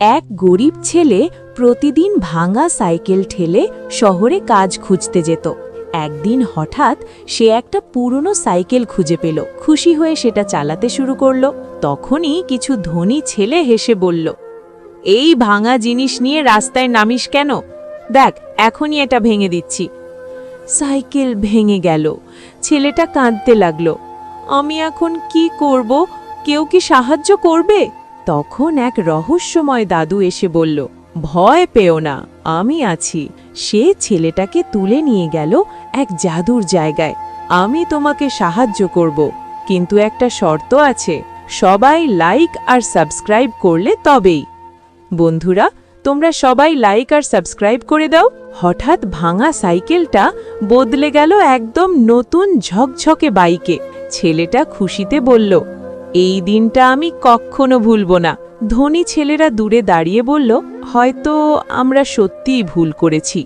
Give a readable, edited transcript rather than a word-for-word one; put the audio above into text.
এক গরিব ছেলে প্রতিদিন ভাঙা সাইকেল ঠেলে শহরে কাজ খুঁজতে যেত। একদিন হঠাৎ সে একটা পুরনো সাইকেল খুঁজে পেল। খুশি হয়ে সেটা চালাতে শুরু করল। তখনই কিছু ধনী ছেলে হেসে বলল, এই ভাঙা জিনিস নিয়ে রাস্তায় নামিস কেন? দেখ, এখনই এটা ভেঙে দিচ্ছি। সাইকেল ভেঙে গেল। ছেলেটা কাঁদতে লাগলো, আমি এখন কি করব? কেউ কি সাহায্য করবে? তখন এক রহস্যময় দাদু এসে বলল, ভয় পেও না, আমি আছি। সে ছেলেটাকে তুলে নিয়ে গেল এক জাদুর জায়গায়। আমি তোমাকে সাহায্য করব, কিন্তু একটা শর্ত আছে, সবাই লাইক আর সাবস্ক্রাইব করলে তবেই। বন্ধুরা, তোমরা সবাই লাইক আর সাবস্ক্রাইব করে দাও। হঠাৎ ভাঙা সাইকেলটা বদলে গেল একদম নতুন ঝকঝকে বাইকে। ছেলেটা খুশিতে বলল, এই দিনটা আমি কখনো ভুলবো না। ধনী ছেলেরা দূরে দাঁড়িয়ে বলল, হয়তো আমরা সত্যিই ভুল করেছি।